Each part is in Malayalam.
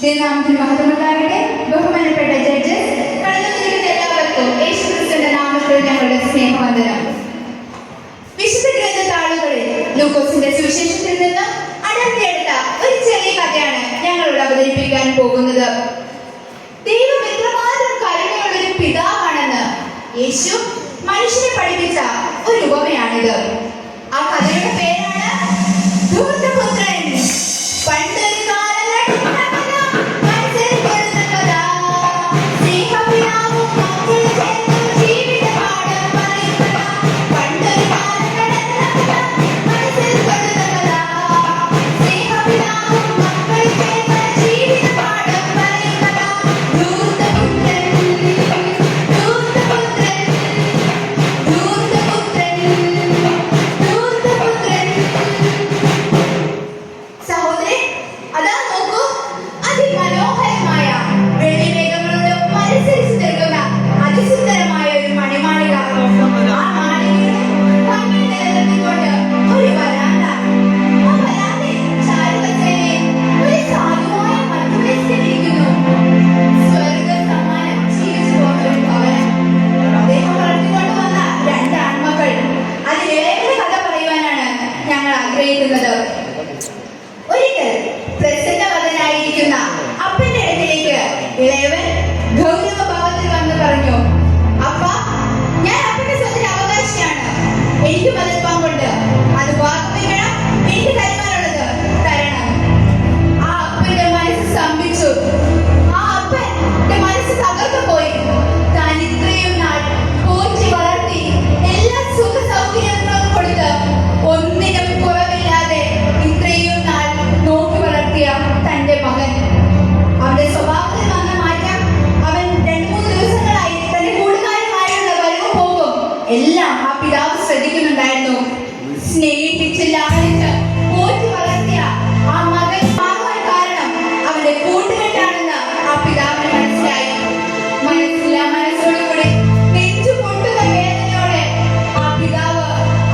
ദൈവനാമത്തിന് മഹത്വമുണ്ടാകട്ടെ. ബഹുമാനപ്പെട്ട ജഡ്ജസ്, കടന്നുവന്നിരിക്കുന്ന എല്ലാവർക്കും യേശുക്രിസ്തുവിന്റെ നാമത്തിൽ ഞങ്ങളുടെ സ്നേഹവന്ദനം. വിശുദ്ധ ഗ്രന്ഥ താളുകളിൽ ലൂക്കോസിന്റെ സുവിശേഷത്തിൽ നിന്ന് അടർത്തിയെടുത്ത ഒരു ചെറിയ കഥയാണ് ഞങ്ങളോട് അവതരിപ്പിക്കാൻ പോകുന്നത്. ദൈവം എത്രമാത്രം കരുണയുള്ളൊരു പിതാവാണെന്ന് യേശു മനുഷ്യനെ പഠിപ്പിച്ച ഒരു ഉപമയാണിത്. ആ കഥയുടെ പേരാണ് ധൂർത്തപുത്രൻ. പണ്ടൊരു ഒരിക്കൽ പ്രസന്നവദനായിരിക്കുന്ന അപ്പന്റെ അടുക്കിലേക്ക് ഇളയവൻ ഗൗരവഭാവത്തിൽ വന്ന് പറഞ്ഞു, അപ്പ, ഞാൻ അപ്പന്റെ സ്വത്തിന് അവകാശിയാണ്. എനിക്ക് പലപ്പം കൊണ്ട് അത് വാക്കുവെക്കണം, എനിക്ക് തരുവാനുള്ളത് തരണം. ആ അപ്പന്റെ മനസ്സ് സ്തംഭിച്ചു. ആ അപ്പന്റെ മനസ്സ് തകർന്നു പോയി. താൻ ഇത്രയും നാൾ പോറ്റി വളർത്തി എല്ലാ സുഖ സൗകര്യങ്ങളും കൊടുത്ത് ഒന്നിനും കുറവില്ലാതെ ഇത്രയും നാൾ നോക്കി വളർത്തിയ തന്റെ മകൻ, അവന്റെ സ്വഭാവത്തിൽ വന്ന മാറ്റം, അവൻ 2-3 ദിവസങ്ങളായി തന്റെ കൂട്ടുകാരുമായുള്ള വരവും പോകും എല്ലാം ആ പിതാവ് ശ്രദ്ധിക്കുന്നുണ്ടായിരുന്നു. സ്നേഹിപ്പിച്ച് ലാളിച്ച് പോറ്റി വളർത്തിയ ആ മകൻ മാറുവാൻ കാരണം അവന്റെ കൂട്ടുകെട്ടാണെന്ന് ആ പിതാവിന് മനസ്സിലായി. മനസ്സില്ല മനസ്സോടുകൂടി നെഞ്ചു പൊട്ടുന്ന വേദനയോടെ ആ പിതാവ്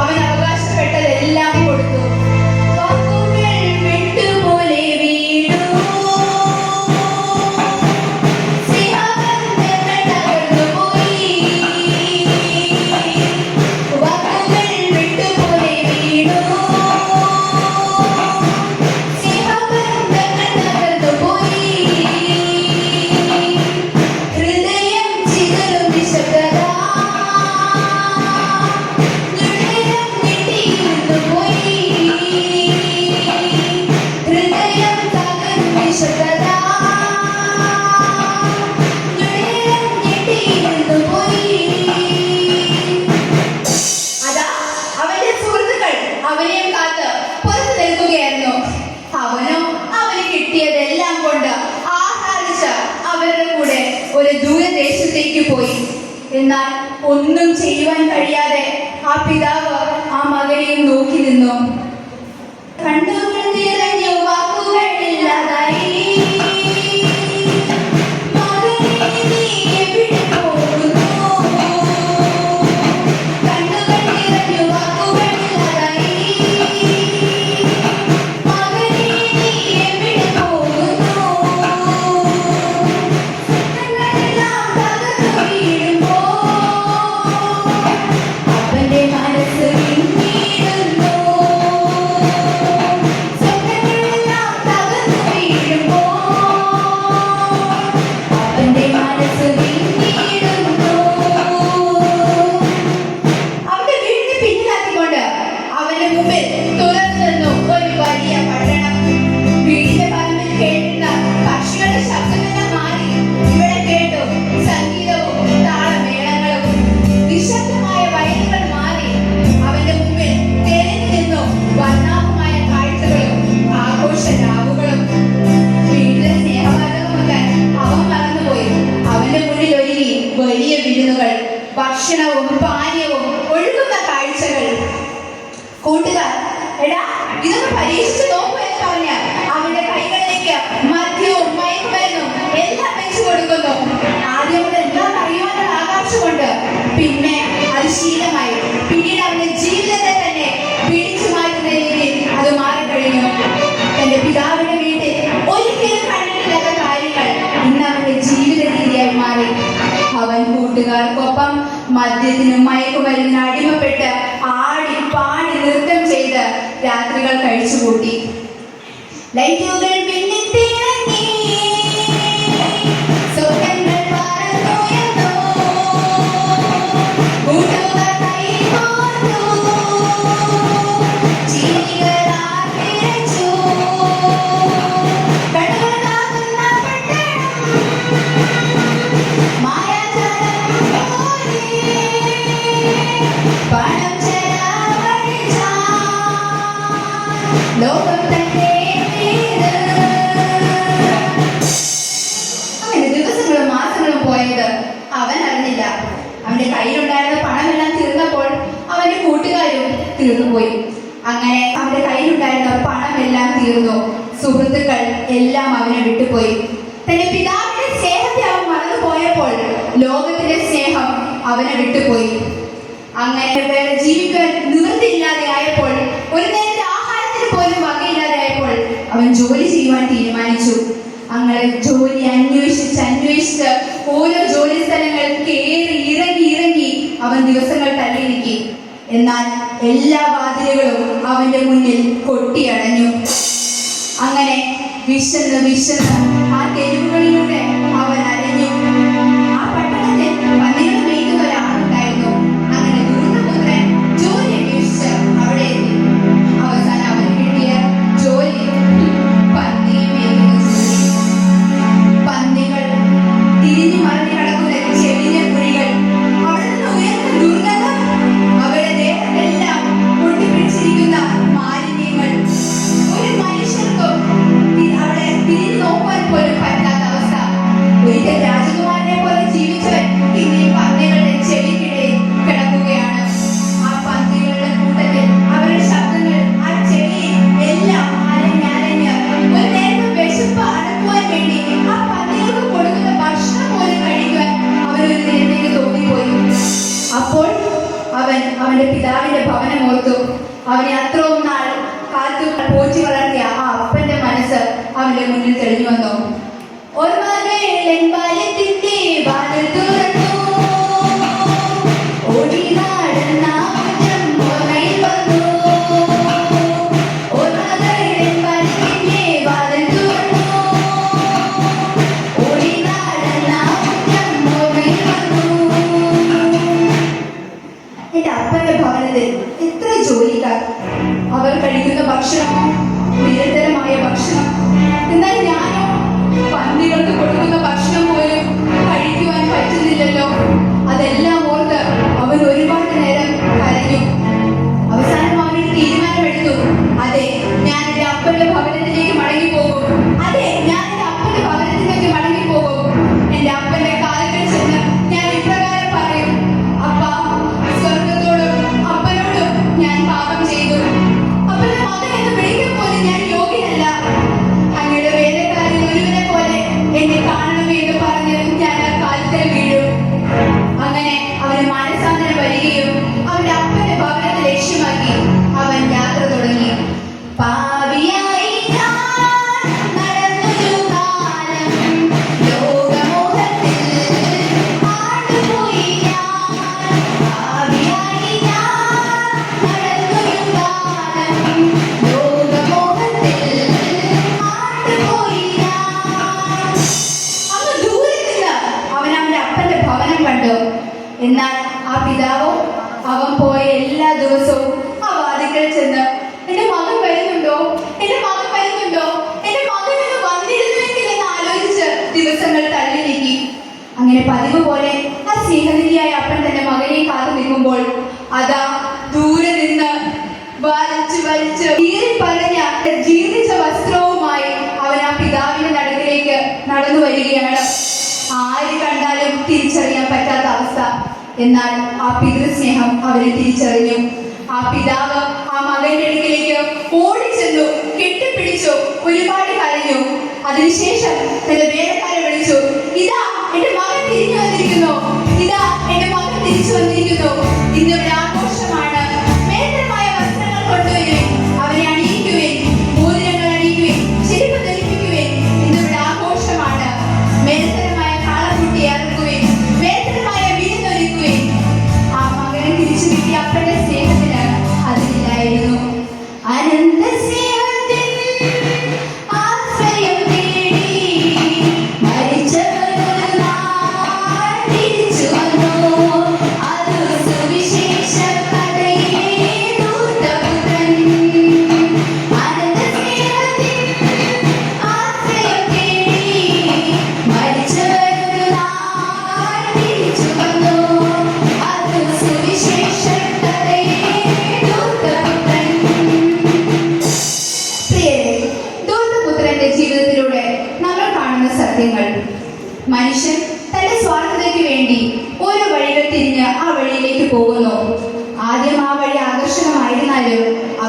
അവൻ അവകാശപ്പെട്ടതെല്ലാം കൊടുത്തു. ഒരു ദൂരദേശത്തേക്ക് പോയി. എന്നാൽ ഒന്നും ചെയ്യുവാൻ കഴിയാതെ ആ പിതാവ് ആ മകനെയും നോക്കി നിന്നു. കണ്ണുകൾ നിറഞ്ഞു വാക്കുകളില്ലാതായി. വലിയ വിരുന്നുകൾ, ഭക്ഷണവും പാനീയവും ഒഴുകുന്ന കാഴ്ചകൾ. കൂട്ടുകാർ, എടാ ഇതൊന്ന് പരീക്ഷിച്ചു നോക്കൂ എന്ന് പറഞ്ഞാൽ അവരുടെ കൈകളിലേക്ക് മദ്യവും മയക്കുമരുന്നും എല്ലാം വെച്ചു കൊടുക്കുന്നു. ആദ്യം എല്ലാം അറിയുവാനുള്ള ആകാംക്ഷമുണ്ട്. പിന്നെ അത് ശീലമായി. പിന്നീട് അവന്റെ ജീവിതത്തെ തന്നെ പിടിച്ചു മാറ്റുന്ന രീതിയിൽ അത് മാറിക്കഴിഞ്ഞു. തന്റെ പിതാവിന്റെ വീട്ടിൽ ഒരിക്കലും കണ്ടിട്ടില്ലാത്ത മദ്യത്തിനും മയക്കുമരുന്നിനും അടിമപ്പെട്ട് ആടി പാടി നൃത്തം ചെയ്ത് രാത്രികൾ കഴിച്ചുകൂട്ടി. ലൈറ്റുകൾ മിന്നിത്തിളങ്ങി, സ്വപ്നങ്ങൾ പറന്നുയർന്നു, കൂട്ടുകാർ കൈകോർത്തു, ചിരികൾ ആർത്തിരച്ചു, കണ്ണുകൾ കാക്കുന്ന പട്ടണം മായാജാലം പോലെ പണം ചെലവഴിച്ചാൽ ലോകം തന്നെ ദിവസങ്ങളും മാസങ്ങളും പോയത് അവൻ അറിഞ്ഞില്ല. അവന്റെ കയ്യിലുണ്ടായിരുന്ന പണമെല്ലാം തീർന്നപ്പോൾ അവന്റെ കൂട്ടുകാരും തീർന്നുപോയി. അങ്ങനെ അവന്റെ കയ്യിലുണ്ടായിരുന്ന പണമെല്ലാം തീർന്നു. സുഹൃത്തുക്കൾ എല്ലാം അവനെ വിട്ടുപോയി. തന്റെ പിതാവിന്റെ സ്നേഹത്തെ അവൻ മറന്നുപോയപ്പോൾ ലോകത്തിന്റെ സ്നേഹം അവനെ വിട്ടുപോയി. അങ്ങനെ വേറെ ജീവിക്കാൻ നിവൃത്തിയില്ലാതെ ആയപ്പോൾ, ഒരു നേരത്തെ ആഹാരത്തിന് പോലും വകയില്ലാതെയായപ്പോൾ അവൻ ജോലി ചെയ്യുവാൻ തീരുമാനിച്ചു. അങ്ങനെ ജോലി അന്വേഷിച്ച് ഓരോ ജോലി സ്ഥലങ്ങൾ കയറി ഇറങ്ങി അവൻ ദിവസങ്ങൾ തള്ളിയിരിക്കി. എന്നാൽ എല്ലാ വാതിലുകളും അവന്റെ മുന്നിൽ കൊട്ടിയടഞ്ഞു. അങ്ങനെ വിശന്ന് ആ തെരുവുകളിലൂടെ അവൻ അലഞ്ഞു. ആ പട്ടണത്തിൽ പന്നികൾ മേയ്ക്കുന്ന ഒരാളുണ്ടായിരുന്നു. അങ്ങനെ ദുരിതപുത്രൻ ജോലി അന്വേഷിച്ച് അവിടെ എത്തി. അവസാനം അവന് കിട്ടിയ ജോലി പന്നിയെ മേയ്ക്കുന്ന ജോലി. പന്നികൾ തിരിഞ്ഞു മറിഞ്ഞു കിടക്കുന്ന ചെറിയ കുഴികൾ, അവിടെ നിന്ന് ഉയർന്ന ദുർഗന്ധം, അവരുടെ ദേഹത്തെല്ലാം ഒട്ടിപ്പിടിച്ചിരിക്കുന്ന മാലിന്യങ്ങൾ, ഒരു മനുഷ്യർക്കും അവിടെ തിരിഞ്ഞു നോക്കാൻ പോലും പറ്റാത്ത അവസ്ഥ. ഒരിക്കൽ രാജകുമാരനെ പോലെ ജീവിച്ചവൻ ഇന്ന് ഈ പന്നികളുടെ ചെവിക്കിടയിൽ കിടക്കുകയാണ്. ആ പന്നികളുടെ കൂട്ടത്തിൽ അവരുടെ ശബ്ദങ്ങൾ ആ ചെവിയിൽ എല്ലാം അലഞ്ഞ് ഒരു നേരത്തെ വിശപ്പ് അടക്കുവാൻ വേണ്ടി ആ പന്നികൾക്ക് കൊടുക്കുന്ന ഭക്ഷണം പോലും കഴിക്കുവാൻ അവനൊരു നേരത്തേക്ക് തോന്നിപ്പോയി. അപ്പോൾ അവൻ അവന്റെ പിതാവിന്റെ ഭവനം ഓർത്തു. അവനെ അത്രയും നാൾ കാത്തു പോറ്റി വളർത്തിയ ആ അപ്പന്റെ മനസ്സ് അവന്റെ മുന്നിൽ തെളിഞ്ഞു വന്നു. ഓർമ്മകളുടെ വാതിൽ തുറന്നു, ഓടി നടന്ന മുറ്റം ഓർമ്മയിൽ വന്നു. ഓർമ്മകളുടെ വാതിൽ തുറന്നു, ഓടി നടന്ന മുറ്റം ഓർമ്മയിൽ വന്നു. എന്റെ അപ്പന്റെ ഭവനത്തിൽ എത്ര ജോലിക്കാർ, അവർ കഴിക്കുന്ന ഭക്ഷണമോ നിരന്തരമായ ഭക്ഷണം. എന്നാൽ ഞാനോ പന്നികൾക്ക് കൊടുക്കുന്ന ഭക്ഷണം പോലും കഴിക്കുവാൻ പറ്റുന്നില്ലല്ലോ. അതെല്ലാം ഓർത്ത് അവൻ ഒരുപാട് നേരം കരഞ്ഞു. അവസാനം അവനൊരു തീരുമാനമെടുത്തു. അതെ, ഞാൻ എന്റെ അപ്പന്റെ ഭവനത്തിലേക്ക് മടങ്ങിപ്പോകും. അതെ, ഞാൻ എന്റെ അപ്പന്റെ ഭവനത്തിലേക്ക് മടങ്ങിപ്പോകും. എന്റെ അപ്പന്റെ കാലുകൾ ചെന്ന് ഞാൻ ഇപ്രകാരം പറയും: അപ്പ, സ്വർഗത്തോടും അപ്പനോടും ഞാൻ പാപം ചെയ്തു. അപ്പന്റെ മകൻ എന്ന് വിളിക്കാൻ പോലും ഞാൻ യോഗ്യനല്ല. അങ്ങയുടെ വേലക്കാരിൽ ഒരുവനെ പോലെ എന്നെ കാണണമേ എന്ന് പറഞ്ഞ് ഞാൻ ആ കാലത്തിൽ വീഴും. അങ്ങനെ അവന് മാനസാന്തരം വരികയും അവന്റെ അപ്പന്റെ ഭവനത്തെ ലക്ഷ്യമാക്കി അവൻ യാത്ര തുടങ്ങി. പാപിയായി ഞാൻ നടന്നൊരു കാലം, ലോകമോഹത്തിൽ ആണ്ടുപോയി ഞാൻ. പാപിയായി ഞാൻ നടന്നൊരു കാലം, ലോകമോഹത്തിൽ ആണ്ടുപോയി ഞാൻ. അങ്ങ് ദൂരെ നിന്ന് അവൻ അവന്റെ അപ്പന്റെ ഭവനം കണ്ടു. എന്നാൽ ആ പിതാവോ അവൻ പോയ എല്ലാ ദിവസവും ആ വാതിക്കൽ ചെന്ന്, എന്റെ മകൻ വരുന്നുണ്ടോ, എന്റെ മകൻ വരുന്നുണ്ടോ, എന്റെ മകൻ ഒന്ന് വന്നിരുന്നുവെങ്കിൽ എന്ന് ആലോചിച്ച് ദിവസങ്ങൾ തള്ളി നീക്കി. അങ്ങനെ പതിവ് പോലെ ആ സ്നേഹനിധിയായ അപ്പൻ തന്റെ മകനെ കാത്തു നിൽക്കുമ്പോൾ അതാ ദൂരെ നിന്ന് വലിച്ച് കീറിപ്പറഞ്ഞ ജീർണിച്ച വസ്ത്രവുമായി അവൻ ആ പിതാവിന്റെ നടുക്കിലേക്ക് നടന്നു വരികയാണ്. ആര് കണ്ടാലും തിരിച്ചറിയാൻ പറ്റാത്ത അവസ്ഥ. എന്നാൽ ആ പിതൃസ്നേഹം അവരെ തിരിച്ചറിഞ്ഞു. ആ പിതാവ് ആ മകന്റെ അടുക്കിലേക്ക് ഓടിച്ചെന്നു, കെട്ടിപ്പിടിച്ചു, ഒരുപാട് കരഞ്ഞു. അതിനുശേഷം തന്റെ വേലക്കാരെ വിളിച്ചു: ഇതാ എന്റെ മകൻ തിരിഞ്ഞു വന്നിരിക്കുന്നു, ഇതാ എന്റെ മകൻ തിരിച്ചു വന്നിരിക്കുന്നു. ഇന്നിവിടെ ആഘോഷമാണ്. മേത്തരമായ വസ്ത്രങ്ങൾ കൊണ്ടുവരുവേൻ, അവനെ അണിയിക്കുവേൻ, മോതിരങ്ങൾ അണിയിക്കുവേൻ, ചെരുപ്പ് ധരിപ്പിക്കുവേൻ. ഇന്നിവിടെ ആഘോഷമാണ്. മേത്തരമായ കാളക്കുട്ടിയെ അറുക്കുവേൻ, മേത്തരമായ വിരുന്നൊരുക്കുവേൻ.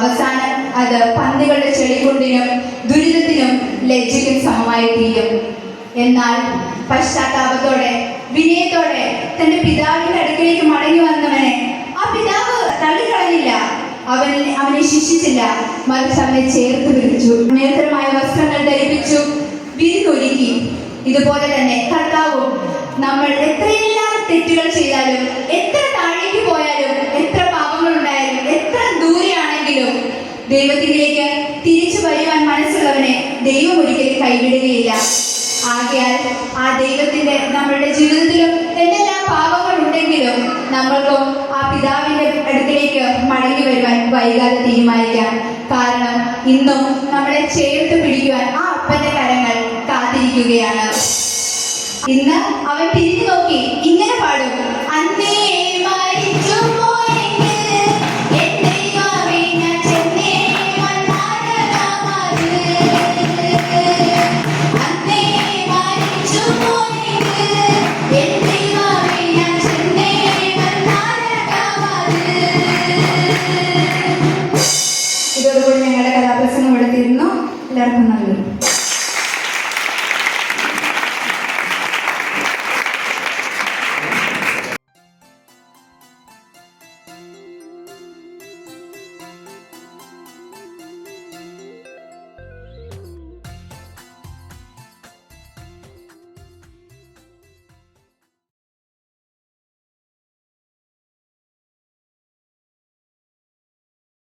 അവസാനം അത് പന്നികളുടെ ചെളിക്കുണ്ടിനും ദുരിതത്തിനും ലജ്ജയ്ക്കും സമമായി തീരും. എന്നാൽ പശ്ചാത്താപത്തോടെ വിനയത്തോടെ തന്റെ പിതാവിന്റെ അടുക്കലേക്ക് മടങ്ങി വന്നവനെ ആ പിതാവ് തള്ളിക്കളഞ്ഞില്ല. അവനെ ശിക്ഷിച്ചില്ല, മറിച്ച് അവനെ ചേർത്ത് പിടിച്ചു, നേത്രമായ വസ്ത്രങ്ങൾ ധരിപ്പിച്ചു, വിരുന്നൊരുക്കി. ഇതുപോലെ തന്നെ കർത്താവും നമ്മൾ എത്രയെല്ലാം തെറ്റുകൾ ചെയ്താലും, എത്ര താഴേക്ക് പോയാലും, എത്ര പാപങ്ങൾ ഉണ്ടായാലും, എത്ര ദൂരെയാണെങ്കിലും ദൈവത്തിലേക്ക് തിരിച്ചു വരുവാൻ മനസ്സുള്ളവനെ ദൈവം ഒരിക്കലും കൈവിടുകയില്ല. ആകയാൽ ആ ദൈവത്തിന്റെ നമ്മളുടെ ജീവിതത്തിലും എന്തെല്ലാം പാപങ്ങൾ ഉണ്ടെങ്കിലും നമ്മൾക്കും ആ പിതാവിന്റെ അടുക്കലേക്ക് മടങ്ങി വരുവാൻ വൈകാതെ തീരുമാനിക്കാം. കാരണം ഇന്നും നമ്മളെ ചേർത്ത് പിടിക്കുവാൻ ആ അപ്പന്റെ കരങ്ങൾ കാത്തിരിക്കുകയാണ്. ഇന്ന് അവൻ തിരിഞ്ഞു നോക്കി ഇങ്ങനെ പാടും: